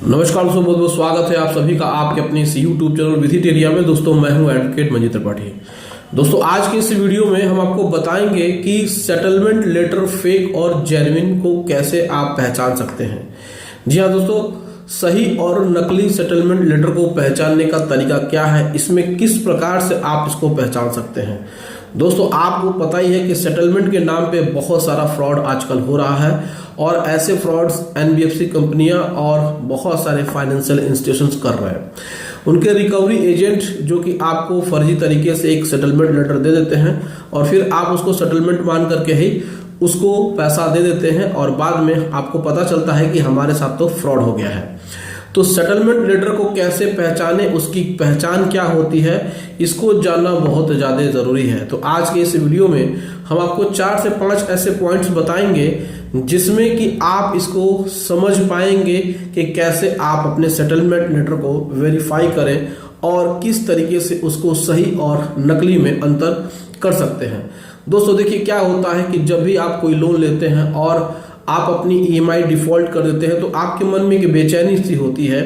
नमस्कार दोस्तों, बहुत बहुत स्वागत है आप सभी का आपके अपने इस यूट्यूब चैनल विथिटेरिया में। दोस्तों मैं हूं एडवोकेट मंजीत त्रिपाठी। दोस्तों आज के इस वीडियो में हम आपको बताएंगे कि सेटलमेंट लेटर फेक और जेन्युइन को कैसे आप पहचान सकते हैं। जी हाँ दोस्तों, सही और नकली सेटलमेंट लेटर को पहचानने का तरीका क्या है, इसमें किस प्रकार से आप इसको पहचान सकते हैं। दोस्तों आपको पता ही है कि सेटलमेंट के नाम पे बहुत सारा फ्रॉड आजकल हो रहा है और ऐसे फ्रॉड्स एनबीएफसी कंपनियां और बहुत सारे फाइनेंशियल इंस्टीट्यूशंस कर रहे हैं। उनके रिकवरी एजेंट जो कि आपको फर्जी तरीके से एक सेटलमेंट लेटर दे देते हैं और फिर आप उसको सेटलमेंट मान करके ही उसको पैसा दे देते हैं और बाद में आपको पता चलता है कि हमारे साथ तो फ्रॉड हो गया है। तो सेटलमेंट लेटर को कैसे पहचाने, उसकी पहचान क्या होती है, इसको जानना बहुत ज़्यादा ज़रूरी है। तो आज के इस वीडियो में हम आपको 4 से 5 ऐसे पॉइंट्स बताएंगे जिसमें कि आप इसको समझ पाएंगे कि कैसे आप अपने सेटलमेंट लेटर को वेरीफाई करें और किस तरीके से उसको सही और नकली में अंतर कर सकते हैं। दोस्तों देखिए, क्या होता है कि जब भी आप कोई लोन लेते हैं और आप अपनी ईएमआई डिफॉल्ट कर देते हैं तो आपके मन में एक बेचैनी सी होती है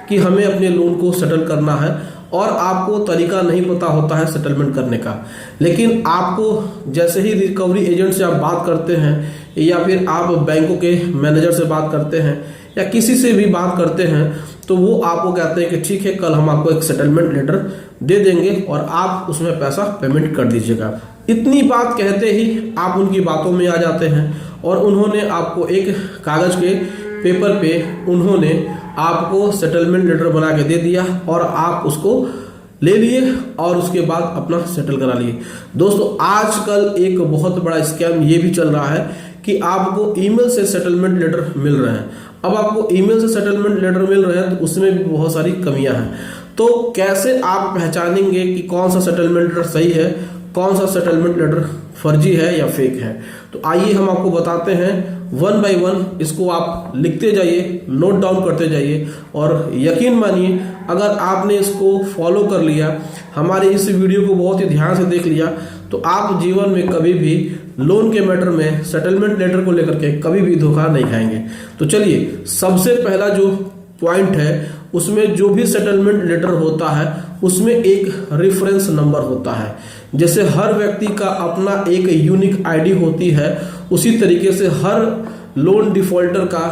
कि हमें अपने लोन को सेटल करना है और आपको तरीका नहीं पता होता है सेटलमेंट करने का। लेकिन आपको जैसे ही रिकवरी एजेंट से आप बात करते हैं या फिर आप बैंकों के मैनेजर से बात करते हैं या किसी से भी बात करते हैं तो वो आपको कहते हैं कि ठीक है, कल हम आपको एक सेटलमेंट लेटर दे देंगे और आप उसमें पैसा पेमेंट कर दीजिएगा। इतनी बात कहते ही आप उनकी बातों में आ जाते हैं और उन्होंने आपको एक कागज के पेपर पे उन्होंने आपको सेटलमेंट लेटर बना के दे दिया और आप उसको ले लिए और उसके बाद अपना सेटल करा लिए। दोस्तों आजकल एक बहुत बड़ा स्कैम ये भी चल रहा है कि आपको ईमेल से सेटलमेंट लेटर मिल रहे हैं। अब आपको ईमेल से सेटलमेंट लेटर मिल रहे हैं तो उसमें भी बहुत सारी कमियां हैं। तो कैसे आप पहचानेंगे कि कौन सा सेटलमेंट लेटर सही है, कौन सा सेटलमेंट लेटर फर्जी है या फेक है। तो आइए हम आपको बताते हैं 1 बाय 1। इसको आप लिखते जाइए, नोट डाउन करते जाइए और यकीन मानिए अगर आपने इसको फॉलो कर लिया, हमारे इस वीडियो को बहुत ही ध्यान से देख लिया, तो आप जीवन में कभी भी लोन के मैटर में सेटलमेंट लेटर को लेकर के कभी भी धोखा नहीं खाएंगे। तो चलिए, सबसे पहला जो पॉइंट है उसमें जो भी सेटलमेंट लेटर होता है उसमें एक रेफरेंस नंबर होता है। जैसे हर व्यक्ति का अपना एक यूनिक आईडी होती है, उसी तरीके से हर लोन डिफॉल्टर का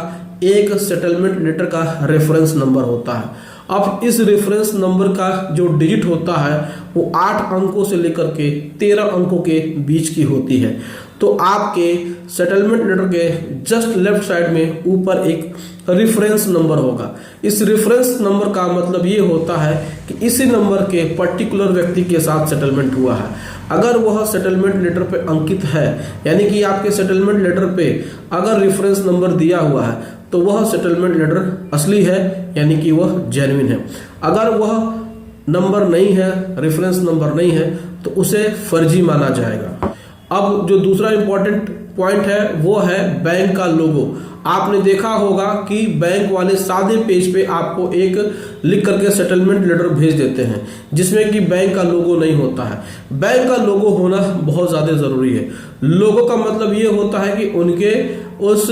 एक सेटलमेंट लेटर का रेफरेंस नंबर होता है। अब इस रेफरेंस नंबर का जो डिजिट होता है वो 8 अंकों से लेकर के 13 अंकों के बीच की होती है। तो आपके सेटलमेंट लेटर के जस्ट लेफ्ट साइड में ऊपर एक रेफरेंस नंबर होगा। इस रेफरेंस नंबर का मतलब ये होता है कि इसी नंबर के पर्टिकुलर व्यक्ति के साथ सेटलमेंट हुआ है। अगर वह सेटलमेंट लेटर पे अंकित है, यानी कि आपके सेटलमेंट लेटर पे अगर रेफरेंस नंबर दिया हुआ है तो वह सेटलमेंट लेटर असली है, यानी कि वह जेन्युइन है। अगर वह नंबर नहीं है, रेफरेंस नंबर नहीं है, तो उसे फर्जी माना जाएगा। अब जो दूसरा इंपॉर्टेंट पॉइंट है वो है बैंक का लोगो। आपने देखा होगा कि बैंक वाले सादे पेज पे आपको एक लिख करके सेटलमेंट लेटर भेज देते हैं जिसमें कि बैंक का लोगो नहीं होता है। बैंक का लोगो होना बहुत ज्यादा जरूरी है। लोगो का मतलब ये होता है कि उनके उस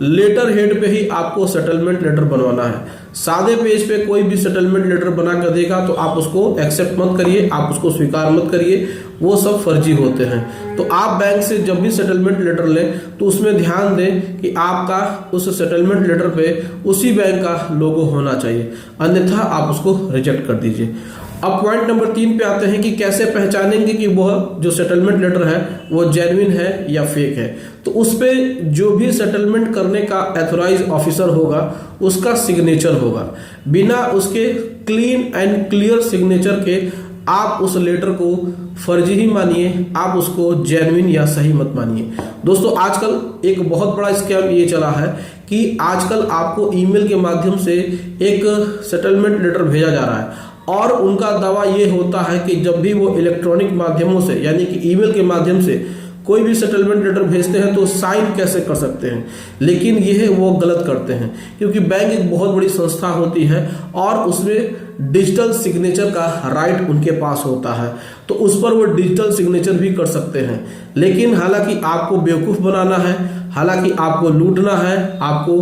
लेटर हेड पे ही आपको सेटलमेंट लेटर बनवाना है। सादे पेज पे कोई भी सेटलमेंट लेटर बना कर देगा तो आप उसको एक्सेप्ट मत करिए, आप उसको स्वीकार मत करिए, वो सब फर्जी होते हैं। तो आप बैंक से जब भी सेटलमेंट लेटर लें तो उसमें ध्यान दें कि आपका उस सेटलमेंट लेटर पे उसी बैंक का लोगो होना चाहिए, अन्यथा आप उसको रिजेक्ट कर दीजिए। अब पॉइंट नंबर 3 पे आते हैं कि कैसे पहचानेंगे कि वह जो सेटलमेंट लेटर है वो जेन्युइन है या फेक है। तो उस पे जो भी सेटलमेंट करने का एथोराइज ऑफिसर होगा उसका सिग्नेचर होगा। बिना उसके क्लीन एंड क्लियर सिग्नेचर के आप उस लेटर को फर्जी ही मानिए, आप उसको जेन्युइन या सही मत मानिए। दोस्तों आजकल एक बहुत बड़ा स्कैम ये चला है कि आजकल आपको ईमेल के माध्यम से एक सेटलमेंट लेटर भेजा जा रहा है और उनका दावा ये होता है कि जब भी वो इलेक्ट्रॉनिक माध्यमों से यानी कि ईमेल के माध्यम से कोई भी सेटलमेंट लेटर भेजते हैं तो साइन कैसे कर सकते हैं, लेकिन यह वो गलत करते हैं क्योंकि बैंक एक बहुत बड़ी संस्था होती है और उसमें डिजिटल सिग्नेचर का राइट उनके पास होता है, तो उस पर वो डिजिटल सिग्नेचर भी कर सकते हैं। लेकिन हालांकि आपको बेवकूफ़ बनाना है, हालांकि आपको लूटना है, आपको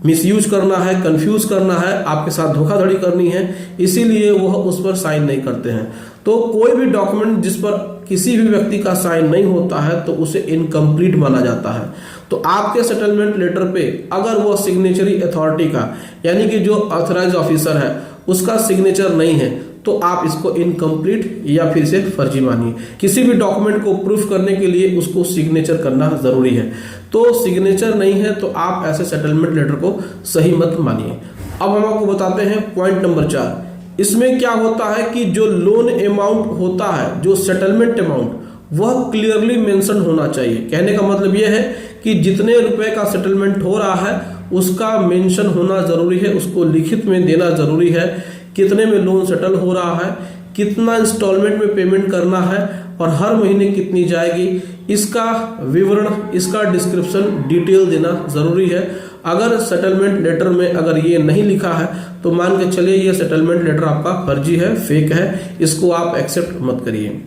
मिसयूज करना है, कंफ्यूज करना है, आपके साथ धोखाधड़ी करनी है, इसीलिए वह उस पर साइन नहीं करते हैं। तो कोई भी डॉक्यूमेंट जिस पर किसी भी व्यक्ति का साइन नहीं होता है तो उसे इनकम्प्लीट माना जाता है। तो आपके सेटलमेंट लेटर पे अगर वो सिग्नेचरी अथॉरिटी का यानी कि जो ऑथराइज ऑफिसर है उसका सिग्नेचर नहीं है तो आप इसको इनकम्प्लीट या फिर से फर्जी मानिए। किसी भी डॉक्यूमेंट को प्रूफ करने के लिए उसको सिग्नेचर करना जरूरी है। तो सिग्नेचर नहीं है तो आप ऐसे सेटलमेंट लेटर को सही मत मानिए। अब हम आपको बताते हैं पॉइंट नंबर 4। इसमें क्या होता है कि जो लोन अमाउंट होता है, जो सेटलमेंट अमाउंट, वह क्लियरली मेंशन होना चाहिए। कहने का मतलब यह है कि जितने रुपए का सेटलमेंट हो रहा है उसका मेंशन होना जरूरी है, उसको लिखित में देना जरूरी है। कितने में लोन सेटल हो रहा है, कितना इंस्टॉलमेंट में पेमेंट करना है और हर महीने कितनी जाएगी, इसका विवरण, इसका डिस्क्रिप्शन डिटेल देना जरूरी है। अगर सेटलमेंट लेटर में अगर ये नहीं लिखा है तो मान के चलिए ये सेटलमेंट लेटर आपका फर्जी है, फेक है, इसको आप एक्सेप्ट मत करिए।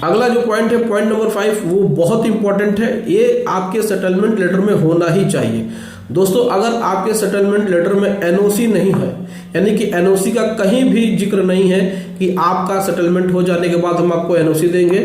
अगला जो पॉइंट है, पॉइंट नंबर 5, वो बहुत इंपॉर्टेंट है। ये आपके सेटलमेंट लेटर में होना ही चाहिए। दोस्तों, अगर आपके सेटलमेंट लेटर में एनओसी नहीं है, यानी कि एनओसी का कहीं भी जिक्र नहीं है कि आपका सेटलमेंट हो जाने के बाद हम आपको एनओसी देंगे,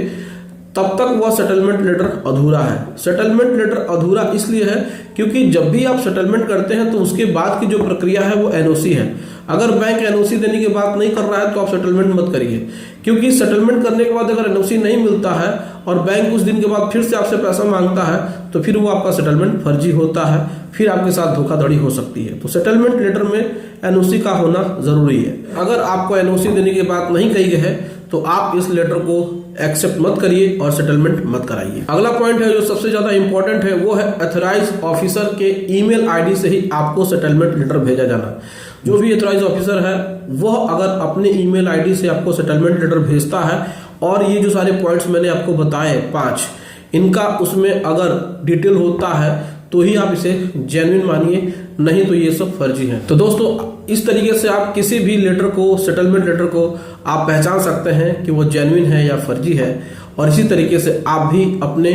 तब तक वह सेटलमेंट लेटर अधूरा है। सेटलमेंट लेटर अधूरा इसलिए है क्योंकि जब भी आप सेटलमेंट करते हैं तो उसके बाद की जो प्रक्रिया है वो एनओसी है। अगर बैंक एनओसी देने की बात नहीं कर रहा है तो आप सेटलमेंट मत करिए, क्योंकि सेटलमेंट करने के बाद अगर एनओसी नहीं मिलता है और बैंक कुछ दिन के बाद फिर से आपसे पैसा मांगता है तो फिर वो आपका सेटलमेंट फर्जी होता है, फिर आपके साथ धोखाधड़ी हो सकती है। तो सेटलमेंट लेटर में एनओसी का होना जरूरी है। अगर आपको एनओसी देने की बात नहीं कही गई है तो आप इस लेटर को एक्सेप्ट मत करिए और सेटलमेंट मत कराइए। अगला पॉइंट है जो सबसे ज्यादा इंपॉर्टेंट है, वो है अथराइज ऑफिसर के ईमेल आईडी से ही आपको सेटलमेंट लेटर भेजा जाना। जो भी अथराइज ऑफिसर है वह अगर अपने ईमेल आईडी से आपको सेटलमेंट लेटर भेजता है और ये जो सारे पॉइंट्स मैंने आपको बताए 5, इनका उसमें अगर डिटेल होता है तो ही आप इसे जेन्युइन मानिए, नहीं तो ये सब फर्जी है। तो दोस्तों, इस तरीके से आप किसी भी लेटर को, सेटलमेंट लेटर को आप पहचान सकते हैं कि वो जेन्युइन है या फर्जी है, और इसी तरीके से आप भी अपने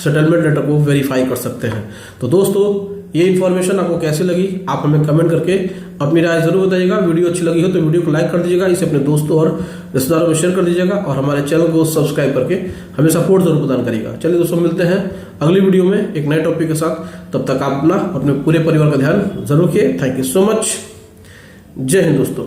सेटलमेंट लेटर को वेरीफाई कर सकते हैं। तो दोस्तों, ये इन्फॉर्मेशन आपको कैसी लगी आप हमें कमेंट करके अपनी राय जरूर बताइएगा। वीडियो अच्छी लगी हो तो वीडियो को लाइक कर दीजिएगा, इसे अपने दोस्तों और रिश्तेदारों में शेयर कर दीजिएगा और हमारे चैनल को सब्सक्राइब करके हमें सपोर्ट जरूर प्रदान करिएगा। चलिए दोस्तों, मिलते हैं अगली वीडियो में एक नए टॉपिक के साथ। तब तक आप अपना अपने पूरे परिवार का ध्यान जरूर रखिए। Thank you so much. जय हिंद दोस्तों।